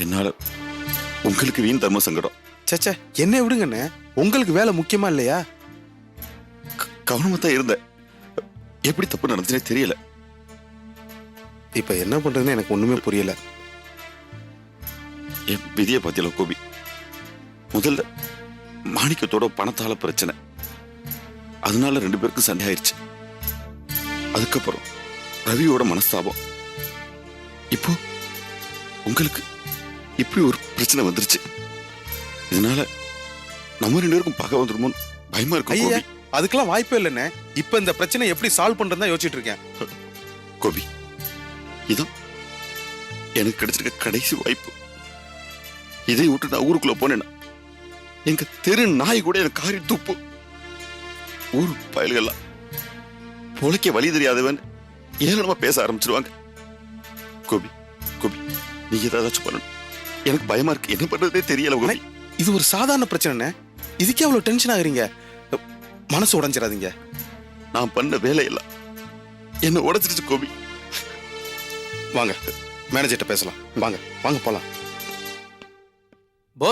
என்னால உங்களுக்கு வீண் தர்ம சங்கடம். சச்சே, என்ன விடுங்கண்ணே, உங்களுக்கு வேலை முக்கியமா இல்லையா? கவனமா தான் இருந்தேன். எப்படி தப்பு நடந்துச்சுனே தெரியல. இப்ப என்ன பண்றதுன்னு எனக்கு ஒண்ணுமே புரியல. என் விதியை பத்தியில கோபி. முதல்ல மாணிக்கத்தோட பணத்தால பிரச்சனை, அதனால 2 பேருக்கும் சண்டை ஆயிடுச்சு. அதுக்கப்புறம் ரவியோட மனஸ்தாபம். இப்போ உங்களுக்கு இப்படி ஒரு பிரச்சனை வந்துருச்சு. இதனால நம்ம 2 பேருக்கும் பகை வந்துருமோ பயமா இருக்கு ஐயா, கோபி. அதுக்கெல்லாம் வாய்ப்பே இல்லைண்ணே. இப்ப இந்த பிரச்சனை எப்படி சால்வ் பண்றதுதான் யோசிச்சுட்டு இருக்கேன். கோபி, இதான் எனக்கு கிடைச்சிருக்க கடைசி வாய்ப்பு. இதை விட்டு நான் ஊருக்குள்ள போனேன்னா எங்க தெரு நாய் கூட எனக்கு காரி துப்பு. ஊரு பயல்கள்லாம் பொழைக்க வழி தெரியாதவன் ஏளனமா பேச ஆரம்பிச்சிருவாங்க. கோபி, கோபி, நீ ஏதாச்சும் பண்ணணும். எனக்கு பயமா இருக்கு. என்ன பண்றதே தெரியல கோபி. இது ஒரு சாதாரண பிரச்சனை. இதுக்கே அவ்வளவு டென்ஷன் ஆகுறீங்க. மனசு உடைஞ்சிடாதீங்க. நான் பண்ண வேலையெல்லாம் என்ன உடைச்சிருச்சு கோபி. வாங்க மேனேஜர்கிட்ட பேசலாம். வாங்க வாங்க போலாம்.